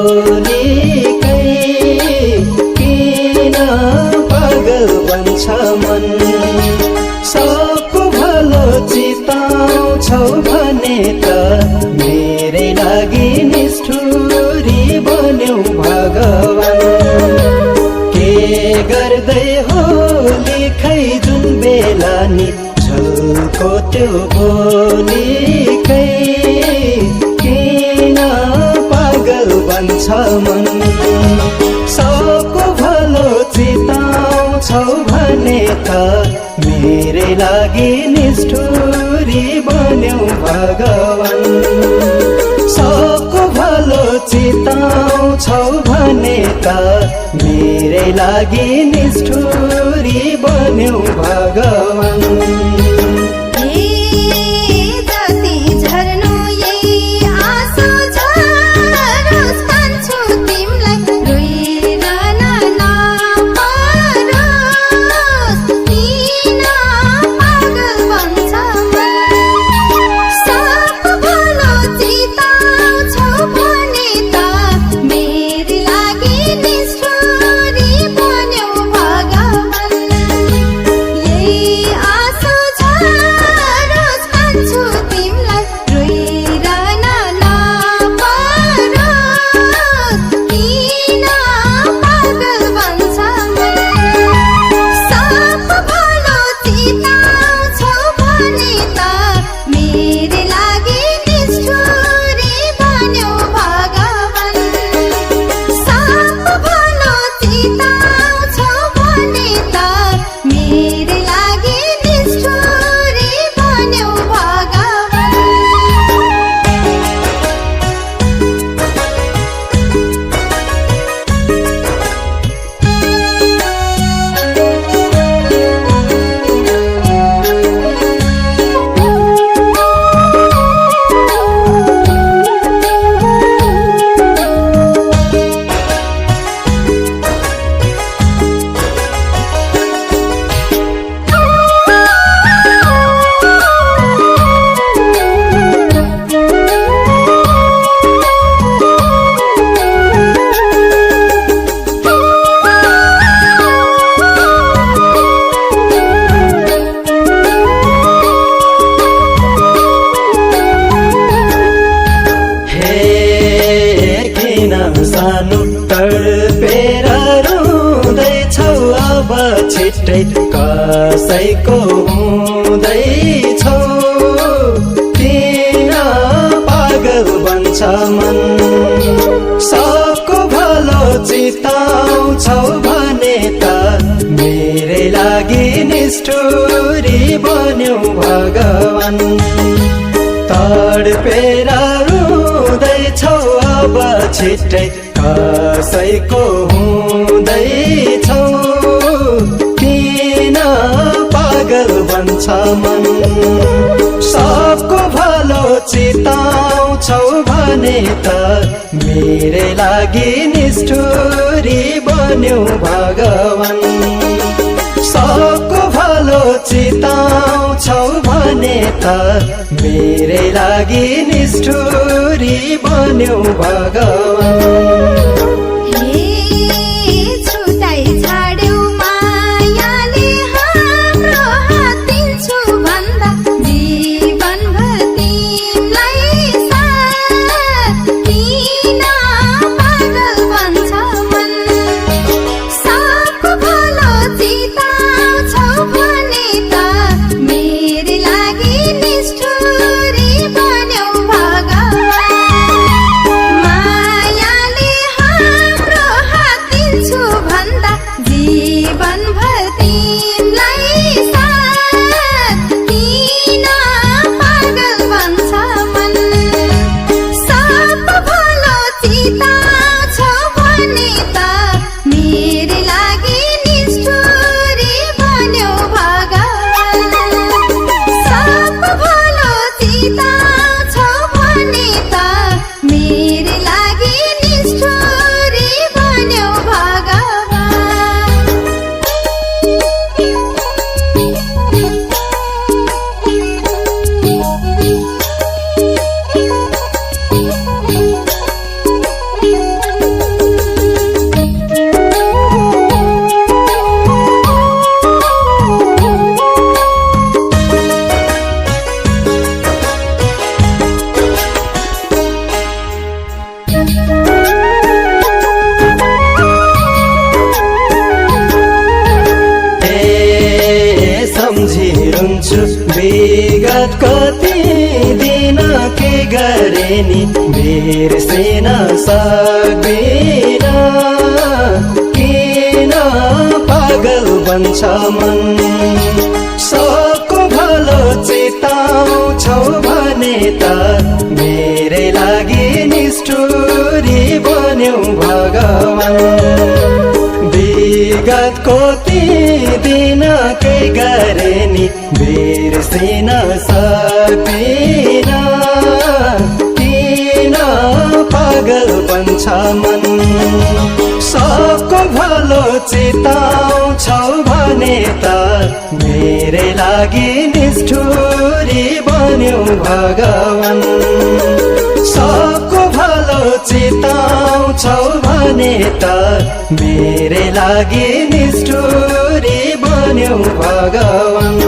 बोलीकै किन पागल बन्छ मन। सबको भलो चिताउँछौ भने त मेरै लागि निष्ठुरी बन्यौ भगवान। के गर्दै हो लेखै जुन बेला नि झल्को त्यो बोलीकै किन पागल बन्छ मन। सबको भलो चिताउँछौ भने त मेरै लागि निष्ठुरी बन्यौ भगवान। सबको भलो चिताउँछौ भने त मेरै लागि निष्ठुरी बन्यौ भगवान। सानो तडपेर रुँदैछौ अब छिट्टै कसैको हुँदैछौ। किन पागल बन्छ मन। सबको भलो चिताउँछौ भने त मेरै लागि निष्ठुरी बन्यौ भगवान। तडपेर रुँदैछौ अब छिट्टै कसैको हुँदैछौ। किन पागल बन्छ मन। सबको भलो चिताउँछौ भने त मेरै लागि निष्ठुरी बन्यौ भगवान। सबको भलो चिताउँछौ भने त मेरै लागि निष्ठुरी बन्यौ भगवान। बिर्सु विगत कति दिन के गरे नि बिर्सिन सक्दिन किन पागल बन्छ मन सबको भलो चिताउँछौ भने त मेरै लागि निष्ठुरी बन्यौ भगवान विगतको ती दिन के गरे नि बिर्सिन सक्दिन किन पागल बन्छ मन सबको भलो चिताउँछौ भने त मेरै लागि निष्ठुरी बन्यौ भगवान सबको भलो चिताउँछौ भने त मेरै लागि निष्ठुरी बन्यौ भगवान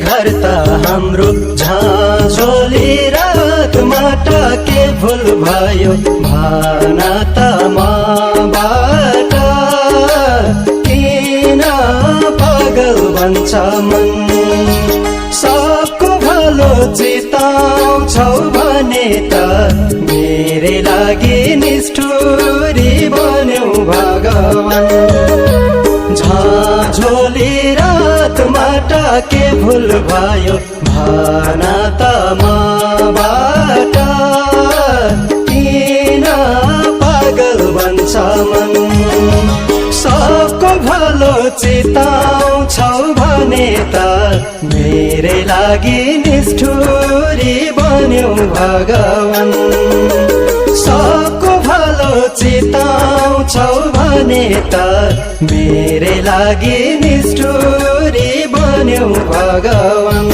घर त हाम्रो झाँझोली रातमा के भुल भयो भाना त मबाट किन पागल बन्छ मन सबको भलो चिताउँछौ भने त मेरै लागि निष्ठुरी बन्यौ भगवान झाँझोली रातमा के भुल भयो भाना त मबाट किन पागल बन्छ मन सबको भलो चिताउँछौ भने त मेरै लागि निष्ठुरी बन्यौ भगवान सबको भलो चिताउँछौ भने त मेरै लागि निष्ठुरी बन्यौ भगवान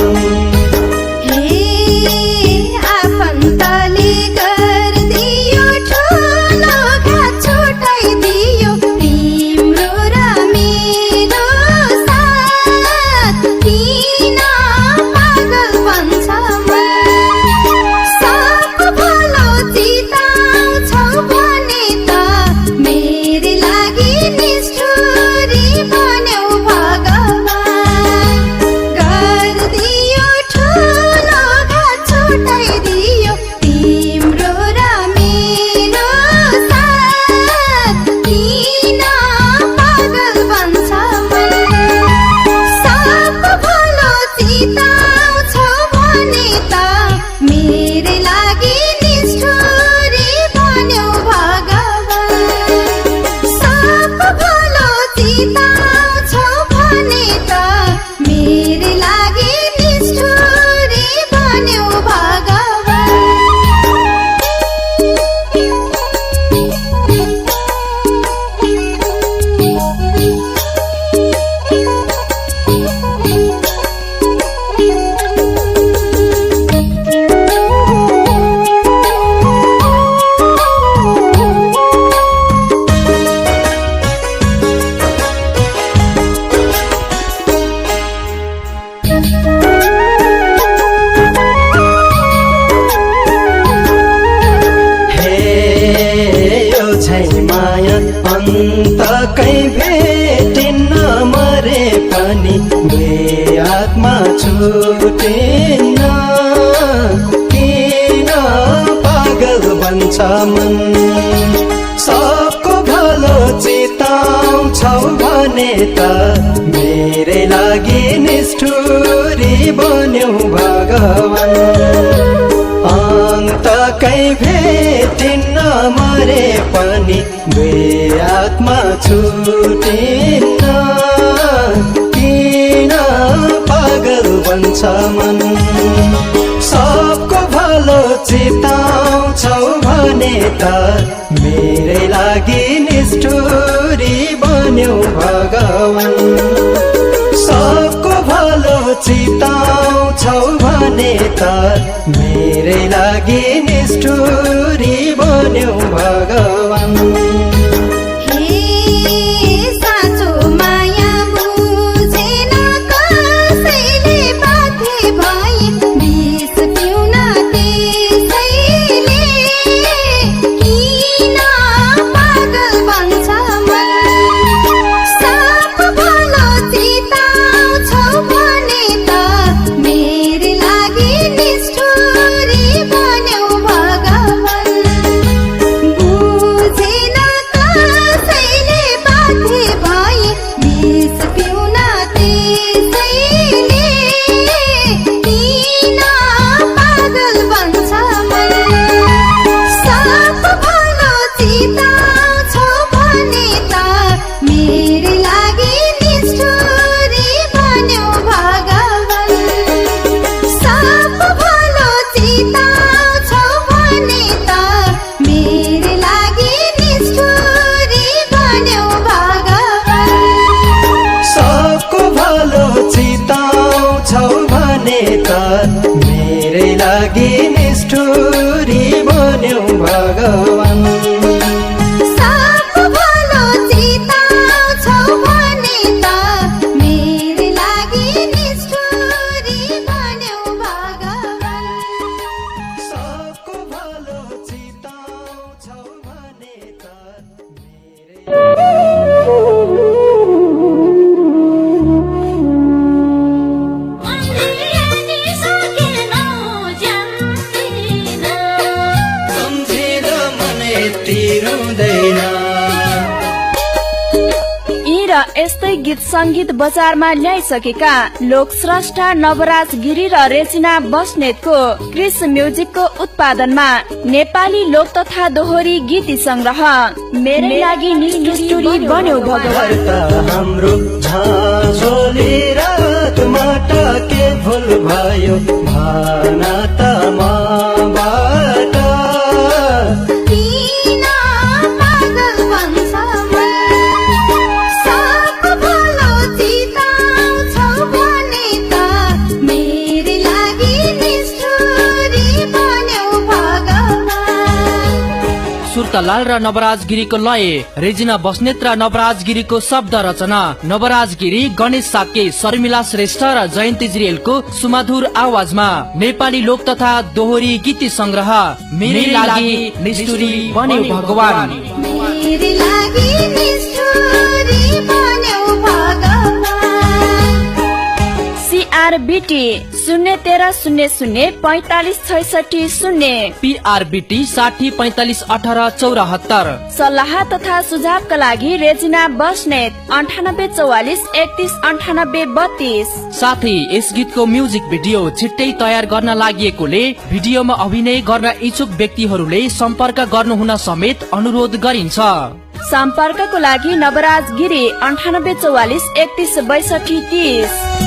गरिदियो छुटेन किन पागल बन्छ मन सबको भलो चिताउँछौ भने त मेरै लागि निष्ठुरी बन्यौ भगवान अन्तकै भेटिन्न मरे पनि दुई आत्मा छुटिन्न किन पागल बन्छ मन सबको भलो चिताउँछौ भने त मेरै लागि निष्ठुरी बन्यौ भगवान सबको भलो चिताउँछौ भने त मेरै लागि निष्ठुरी बन्यौ भगवान मेरै लागि निष्ठुरी बन्यौ भगवान सबको भलो चिताउँछौ भने त मेरै लागि निष्ठुरी बन्यौ भगवान सबको भलो चिताउँछौ भने त यस्तै गीत संगीत बजारमा ल्याइसकेका लोक स्रष्टा नवराज गिरी र रेजिना बस्नेतको क्रिस म्युजिकको उत्पादनमा नेपाली लोक तथा दोहोरी गीत संग्रह मेरै लागि निष्ठुरी बन्यौ भगवान हाम्रो झाँझोली रातमा के भुल भयो भाना त मबाट सुर्तालाल र नवराज गिरीको लय रेजिना बस्नेत र नवराज गिरीको शब्द रचना नवराज गिरी गणेश साक्य शर्मिला श्रेष्ठ र जयन्ती जिरेलको सुमधुर आवाजमा नेपाली लोक तथा दोहोरी गीत संग्रह मेरै लागि निष्ठुरी बन्यौ भगवान मेरै लागि निष्ठुरी बन्यौ भगवान सीआरबीटी 01300456660 पीआरबीटी 60451874 सल्लाह तथा सुझावका लागि रेजिना बस्नेत 9844319832 साथै यस गीतको म्युजिक भिडियो छिट्टै तयार गर्न लागिएकोले भिडियोमा अभिनय गर्न इच्छुक व्यक्तिहरूले सम्पर्क गर्नुहुन समेत अनुरोध गरिन्छ। सम्पर्कको लागि नवराज गिरी 9844316230